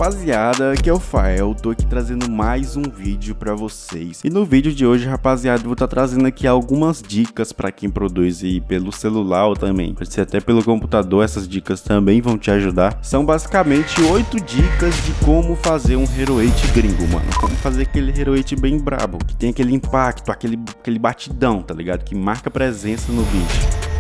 rapaziada, aqui é o Fael, tô aqui trazendo mais um vídeo pra vocês. E no vídeo de hoje, rapaziada, eu vou estar trazendo aqui algumas dicas pra quem produz aí pelo celular ou também, pode ser até pelo computador, essas dicas também vão te ajudar. São basicamente 8 dicas de como fazer um Hero 8 gringo, mano. Como fazer aquele Hero 8 bem brabo, que tem aquele impacto, aquele batidão, tá ligado? Que marca presença no vídeo.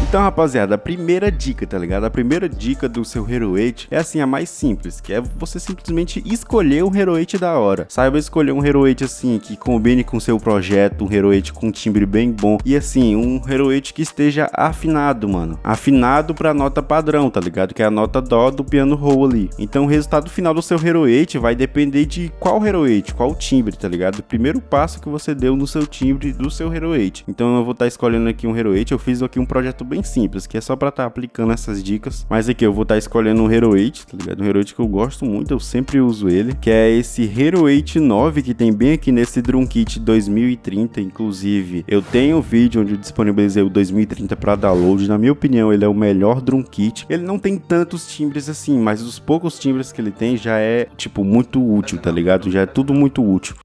Então, rapaziada, a primeira dica, tá ligado? A primeira dica do seu Hero 8 é assim, a mais simples, que é você simplesmente escolher um Hero 8 da hora. Saiba escolher um Hero 8 assim, que combine com o seu projeto, um Hero 8 com um timbre bem bom e assim, um Hero 8 que esteja afinado, mano. Afinado pra nota padrão, tá ligado? Que é a nota Dó do piano roll ali. Então, o resultado final do seu Hero 8 vai depender de qual Hero 8, qual timbre, tá ligado? O primeiro passo que você deu no seu timbre do seu Hero 8. Então, eu vou estar escolhendo aqui um Hero 8, eu fiz aqui um projeto bem simples, que é só pra estar aplicando essas dicas, mas aqui eu vou estar escolhendo um Hero 8, tá ligado? Um Hero 8 que eu gosto muito, eu sempre uso ele, que é esse Hero 8 9, que tem bem aqui nesse Drum Kit 2030, inclusive eu tenho um vídeo onde eu disponibilizei o 2030 para download. Na minha opinião, ele é o melhor Drum Kit. Ele não tem tantos timbres assim, mas os poucos timbres que ele tem já é, tipo, muito útil, tá ligado? Já é tudo muito útil.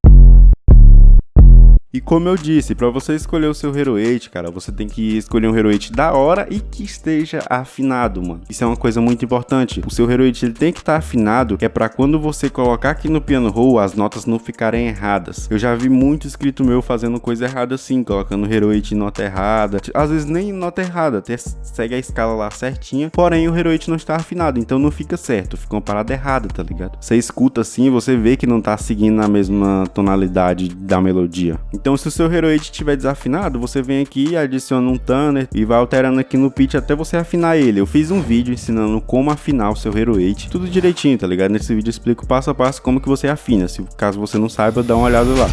E como eu disse, para você escolher o seu Hero 8, cara, você tem que escolher um Hero 8 da hora e que esteja afinado, mano. Isso é uma coisa muito importante. O seu Hero 8 ele tem que estar afinado, que é para quando você colocar aqui no piano roll, as notas não ficarem erradas. Eu já vi muito inscrito meu fazendo coisa errada assim, colocando o Hero 8 em nota errada. Às vezes nem em nota errada, até segue a escala lá certinha, porém o Hero 8 não está afinado, então não fica certo, fica uma parada errada, tá ligado? Você escuta assim, você vê que não tá seguindo a mesma tonalidade da melodia. Então, se o seu Hero 8 estiver desafinado, você vem aqui, adiciona um tuner e vai alterando aqui no pitch até você afinar ele. Eu fiz um vídeo ensinando como afinar o seu Hero 8, tudo direitinho, tá ligado? Nesse vídeo eu explico passo a passo como que você afina. Se caso você não saiba, dá uma olhada lá.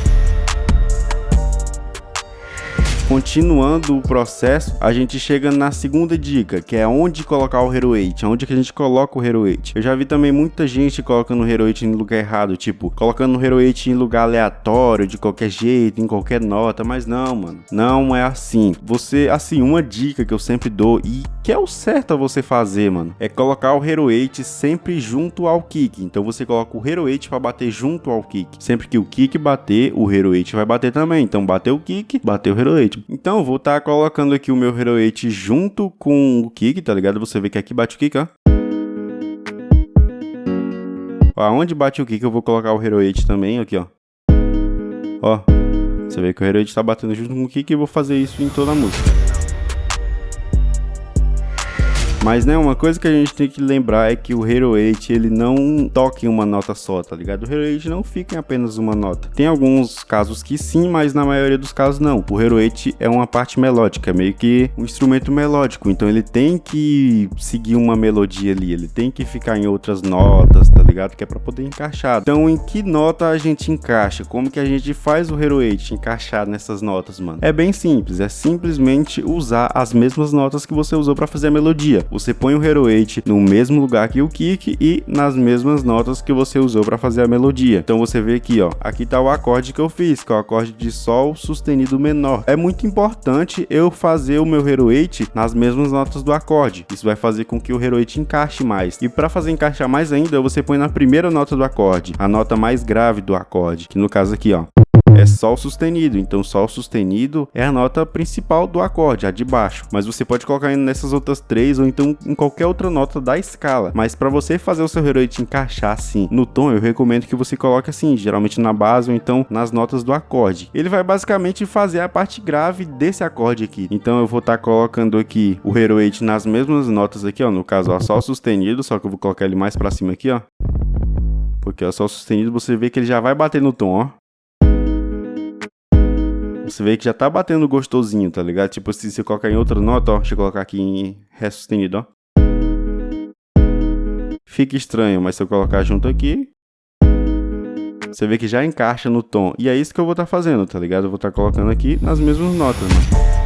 Continuando o processo, a gente chega na segunda dica, que é onde colocar o Hero 8, onde que a gente coloca o Hero 8. Eu já vi também muita gente colocando o Hero 8 em lugar errado, tipo, colocando o Hero 8 em lugar aleatório, de qualquer jeito, em qualquer nota, mas não, mano, não é assim. Você, assim, uma dica que eu sempre dou e que é o certo a você fazer, mano, é colocar o Hero 8 sempre junto ao kick. Então você coloca o Hero 8 para bater junto ao kick. Sempre que o kick bater, o Hero 8 vai bater também. Então bateu o kick, bateu o Hero 8. Então eu vou estar colocando aqui o meu Hero 8 junto com o kick, tá ligado? Você vê que aqui bate o kick, ó. Aonde bate o kick eu vou colocar o Hero 8 também, aqui, ó. Ó, você vê que o Hero 8 tá batendo junto com o kick e eu vou fazer isso em toda a música. Mas, né, uma coisa que a gente tem que lembrar é que o Hero 8, ele não toca em uma nota só, tá ligado? O Hero 8 não fica em apenas uma nota. Tem alguns casos que sim, mas na maioria dos casos não. O Hero 8 é uma parte melódica, é meio que um instrumento melódico. Então ele tem que seguir uma melodia ali, ele tem que ficar em outras notas, tá ligado? Que é pra poder encaixar. Então em que nota a gente encaixa? Como que a gente faz o Hero 8 encaixar nessas notas, mano? É bem simples, é simplesmente usar as mesmas notas que você usou pra fazer a melodia. Você põe o Hero 8 no mesmo lugar que o kick e nas mesmas notas que você usou para fazer a melodia. Então você vê aqui, ó, aqui tá o acorde que eu fiz, que é o acorde de sol sustenido menor. É muito importante eu fazer o meu Hero 8 nas mesmas notas do acorde. Isso vai fazer com que o Hero 8 encaixe mais. E para fazer encaixar mais ainda, você põe na primeira nota do acorde, a nota mais grave do acorde, que no caso aqui, ó, é sol sustenido. Então sol sustenido é a nota principal do acorde, a de baixo, mas você pode colocar nessas outras três ou então em qualquer outra nota da escala. Mas para você fazer o seu Hero 8 encaixar assim no tom, eu recomendo que você coloque assim, geralmente na base ou então nas notas do acorde. Ele vai basicamente fazer a parte grave desse acorde aqui. Então eu vou estar colocando aqui o Hero 8 nas mesmas notas aqui, ó, no caso, ó, sol sustenido, só que eu vou colocar ele mais para cima aqui, ó, porque o sol sustenido você vê que ele já vai bater no tom, ó. Você vê que já tá batendo gostosinho, tá ligado? Tipo, se você colocar em outra nota, ó. Deixa eu colocar aqui em Ré sustenido, ó. Fica estranho, mas se eu colocar junto aqui, você vê que já encaixa no tom. E é isso que eu vou estar fazendo, tá ligado? Eu vou estar colocando aqui nas mesmas notas, mano.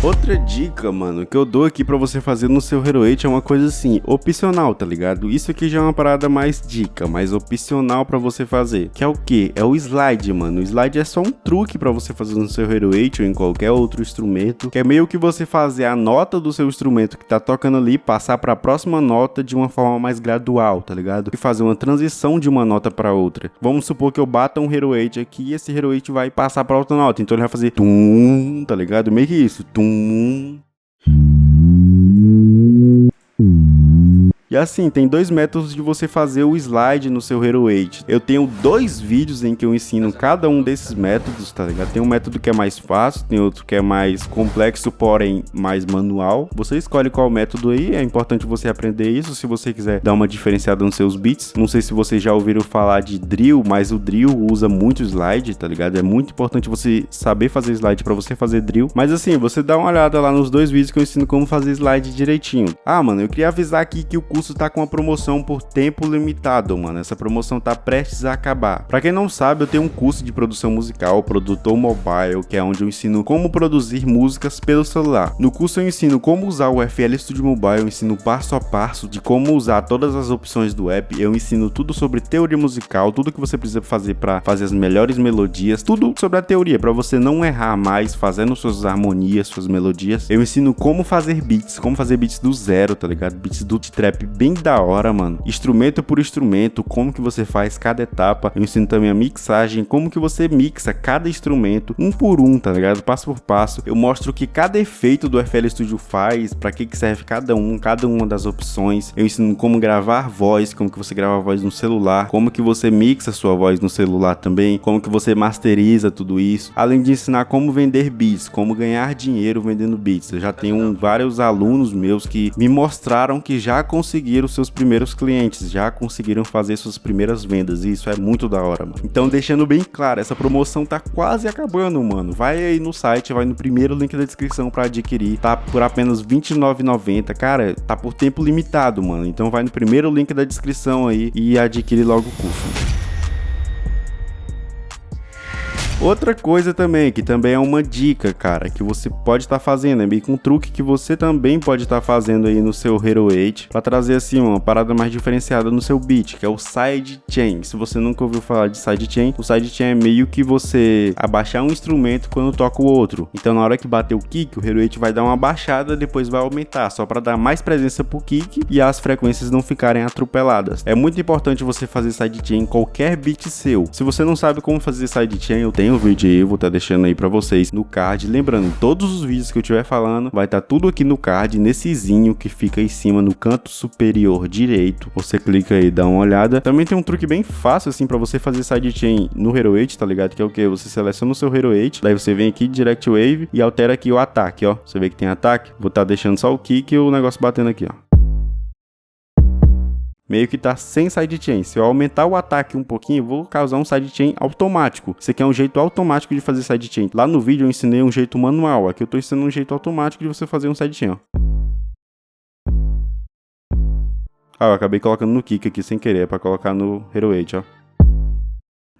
Outra dica, mano, que eu dou aqui pra você fazer no seu Hero 8 é uma coisa assim, opcional, tá ligado? Isso aqui já é uma parada mais dica, mais opcional pra você fazer. Que é o quê? É o slide, mano. O slide é só um truque pra você fazer no seu Hero 8 ou em qualquer outro instrumento, que é meio que você fazer a nota do seu instrumento que tá tocando ali, passar pra próxima nota de uma forma mais gradual, tá ligado? E fazer uma transição de uma nota pra outra. Vamos supor que eu bata um Hero 8 aqui e esse Hero 8 vai passar pra outra nota, então ele vai fazer tum, tá ligado? Meio que isso, tum. E assim, tem dois métodos de você fazer o slide no seu Hero 8. Eu tenho 2 vídeos em que eu ensino cada um desses métodos, tá ligado? Tem um método que é mais fácil, tem outro que é mais complexo, porém mais manual. Você escolhe qual método aí, é importante você aprender isso se você quiser dar uma diferenciada nos seus beats. Não sei se vocês já ouviram falar de drill, mas o drill usa muito slide, tá ligado? É muito importante você saber fazer slide pra você fazer drill. Mas assim, você dá uma olhada lá nos 2 vídeos que eu ensino como fazer slide direitinho. Ah, mano, eu queria avisar aqui que o curso tá com uma promoção por tempo limitado, mano. Essa promoção tá prestes a acabar. Pra quem não sabe, eu tenho um curso de produção musical, produtor mobile, que é onde eu ensino como produzir músicas pelo celular. No curso eu ensino como usar o FL Studio Mobile, eu ensino passo a passo de como usar todas as opções do app, eu ensino tudo sobre teoria musical, tudo que você precisa fazer pra fazer as melhores melodias, tudo sobre a teoria, pra você não errar mais fazendo suas harmonias, suas melodias. Eu ensino como fazer beats do zero, tá ligado? Beats do trap bem da hora, mano. Instrumento por instrumento, como que você faz cada etapa. Eu ensino também a mixagem, como que você mixa cada instrumento, um por um, tá ligado? Passo por passo. Eu mostro o que cada efeito do FL Studio faz, pra que serve cada uma das opções. Eu ensino como gravar voz, como que você grava a voz no celular, como que você mixa sua voz no celular também, como que você masteriza tudo isso. Além de ensinar como vender beats, como ganhar dinheiro vendendo beats. Eu já tenho vários alunos meus que me mostraram que já conseguiram seus primeiros clientes, já conseguiram fazer suas primeiras vendas, e isso é muito da hora, mano. Então, deixando bem claro, essa promoção tá quase acabando, mano. Vai aí no site, vai no primeiro link da descrição pra adquirir, tá por apenas R$ 29,90, cara, tá por tempo limitado, mano. Então vai no primeiro link da descrição aí e adquire logo o curso. Outra coisa também, que também é uma dica, cara, que você pode estar fazendo, é meio que um truque que você também pode estar fazendo aí no seu Hero 8, pra trazer assim uma parada mais diferenciada no seu beat, que é o sidechain. Se você nunca ouviu falar de sidechain, o sidechain é meio que você abaixar um instrumento quando toca o outro. Então na hora que bater o kick, o Hero 8 vai dar uma baixada, depois vai aumentar, só pra dar mais presença pro kick e as frequências não ficarem atropeladas. É muito importante você fazer sidechain em qualquer beat seu. Se você não sabe como fazer sidechain, eu tenho um vídeo aí, eu vou estar deixando aí pra vocês no card. Lembrando, todos os vídeos que eu estiver falando, vai estar tudo aqui no card, nessezinho que fica em cima no canto superior direito. Você clica aí, dá uma olhada. Também tem um truque bem fácil assim pra você fazer sidechain no Hero 8, tá ligado? Que é o que? Você seleciona o seu Hero 8, daí você vem aqui Direct Wave e altera aqui o ataque, ó. Você vê que tem ataque? Vou estar deixando só o kick e o negócio batendo aqui, ó. Meio que tá sem sidechain. Se eu aumentar o ataque um pouquinho, eu vou causar um sidechain automático. Isso aqui é um jeito automático de fazer sidechain. Lá no vídeo eu ensinei um jeito manual. Aqui eu tô ensinando um jeito automático de você fazer um sidechain, ó. Ah, eu acabei colocando no kick aqui sem querer, pra colocar no Hero 8, ó.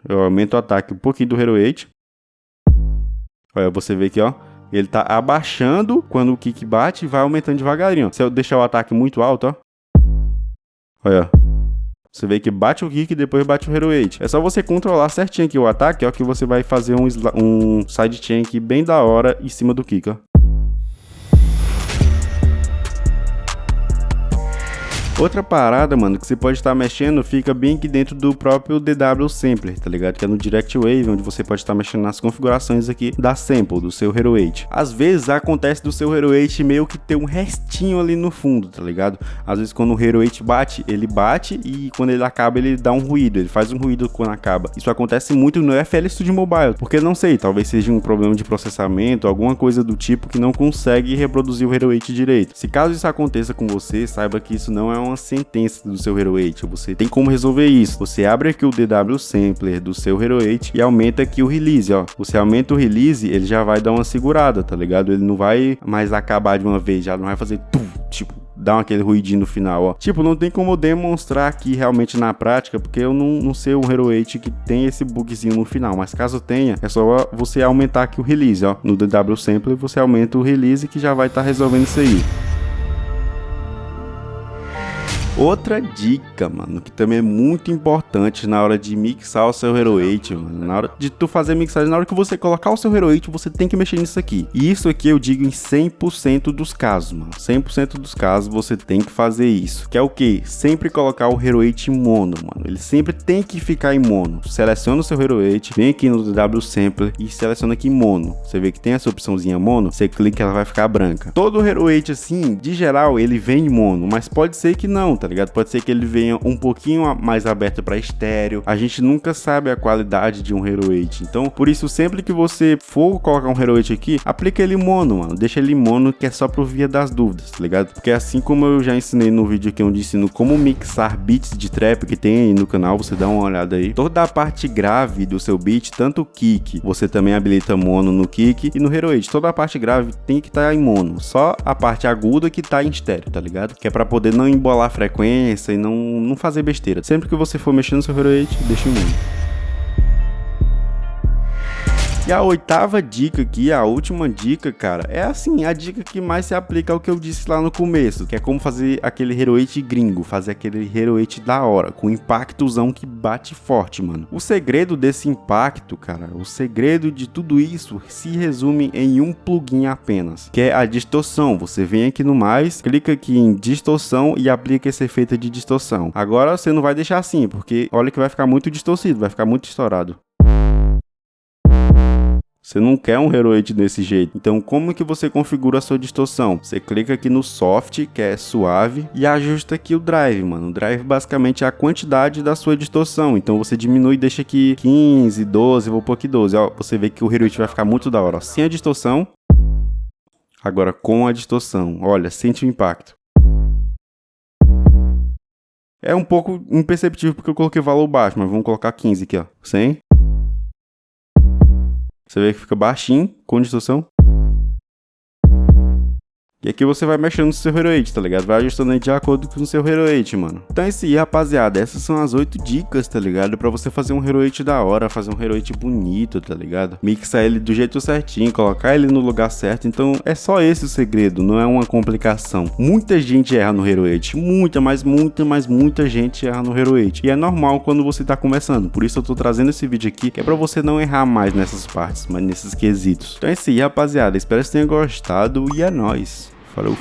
Eu aumento o ataque um pouquinho do Hero 8. Olha, você vê aqui, ó. Ele tá abaixando quando o kick bate e vai aumentando devagarinho. Se eu deixar o ataque muito alto, ó. Olha, você vê que bate o kick e depois bate o Hero 8. É só você controlar certinho aqui o ataque, ó, que você vai fazer um sidechain aqui bem da hora em cima do kick, ó. Outra parada, mano, que você pode estar mexendo, fica bem aqui dentro do próprio DW Sampler, tá ligado? Que é no Direct Wave, onde você pode estar mexendo nas configurações aqui da sample, do seu Hero 8. Às vezes acontece do seu Hero 8 meio que ter um restinho ali no fundo, tá ligado? Às vezes quando o Hero 8 bate, ele bate e quando ele acaba ele dá um ruído, ele faz um ruído quando acaba. Isso acontece muito no FL Studio Mobile, porque não sei, talvez seja um problema de processamento, alguma coisa do tipo que não consegue reproduzir o Hero 8 direito. Se caso isso aconteça com você, saiba que isso não é uma sentença do seu Hero 8, você tem como resolver isso. Você abre aqui o DW Sampler do seu Hero 8 e aumenta aqui o release, ó. Você aumenta o release, ele já vai dar uma segurada, tá ligado? Ele não vai mais acabar de uma vez, já não vai fazer tipo dá aquele ruidinho no final, ó. Tipo, não tem como eu demonstrar aqui realmente na prática, porque eu não sei um Hero 8 que tem esse bugzinho no final, mas caso tenha, é só você aumentar aqui o release, ó. No DW Sampler você aumenta o release que já vai estar resolvendo isso aí. Outra dica, mano, que também é muito importante na hora de mixar o seu Hero 8, mano, na hora de tu fazer mixagem, na hora que você colocar o seu Hero 8, você tem que mexer nisso aqui. E isso aqui eu digo em 100% dos casos, mano. 100% dos casos você tem que fazer isso. Que é o que? Sempre colocar o Hero 8 em mono, mano. Ele sempre tem que ficar em mono. Seleciona o seu Hero 8, vem aqui no DW Sampler e seleciona aqui em mono. Você vê que tem essa opçãozinha mono, você clica e ela vai ficar branca. Todo Hero 8, assim, de geral, ele vem em mono, mas pode ser que não, tá ligado? Pode ser que ele venha um pouquinho mais aberto para estéreo. A gente nunca sabe a qualidade de um Hero 8. Então, por isso, sempre que você for colocar um Hero 8 aqui, aplica ele mono, mano. Deixa ele mono, que é só pro via das dúvidas, tá ligado? Porque assim como eu já ensinei no vídeo aqui onde ensino como mixar beats de trap que tem aí no canal, você dá uma olhada aí. Toda a parte grave do seu beat, tanto o kick, você também habilita mono no kick e no Hero 8. Toda a parte grave tem que estar em mono. Só a parte aguda que tá em estéreo, tá ligado? Que é pra poder não embolar a frequência e não fazer besteira. Sempre que você for mexer no seu Hero 8, deixa em mono. E a oitava dica aqui, a última dica, cara, é assim, a dica que mais se aplica ao que eu disse lá no começo, que é como fazer aquele Hero 8 gringo, fazer aquele Hero 8 da hora, com impactozão que bate forte, mano. O segredo desse impacto, cara, o segredo de tudo isso se resume em um plugin apenas, que é a distorção. Você vem aqui no mais, clica aqui em distorção e aplica esse efeito de distorção. Agora você não vai deixar assim, porque olha que vai ficar muito distorcido, vai ficar muito estourado. Você não quer um Hero 8 desse jeito. Então, como que você configura a sua distorção? Você clica aqui no Soft, que é suave, e ajusta aqui o Drive, mano. O Drive basicamente é a quantidade da sua distorção. Então, você diminui e deixa aqui 15, 12, vou pôr aqui 12. Ó, você vê que o Hero 8 vai ficar muito da hora. Ó, sem a distorção. Agora, com a distorção. Olha, sente o impacto. É um pouco imperceptível porque eu coloquei valor baixo, mas vamos colocar 15 aqui, ó. 100. Você vê que fica baixinho, com distorção. E aqui você vai mexendo no seu Hero 8, tá ligado? Vai ajustando aí de acordo com o seu Hero 8, mano. Então é isso aí, rapaziada. Essas são as 8 dicas, tá ligado? Pra você fazer um Hero 8 da hora, fazer um Hero 8 bonito, tá ligado? Mixar ele do jeito certinho, colocar ele no lugar certo. Então é só esse o segredo, não é uma complicação. Muita gente erra no Hero 8. Muita gente erra no Hero 8. E é normal quando você tá começando. Por isso eu tô trazendo esse vídeo aqui, que é pra você não errar mais nessas partes, mas nesses quesitos. Então é isso aí, rapaziada. Espero que vocês tenham gostado e é nóis. Falou.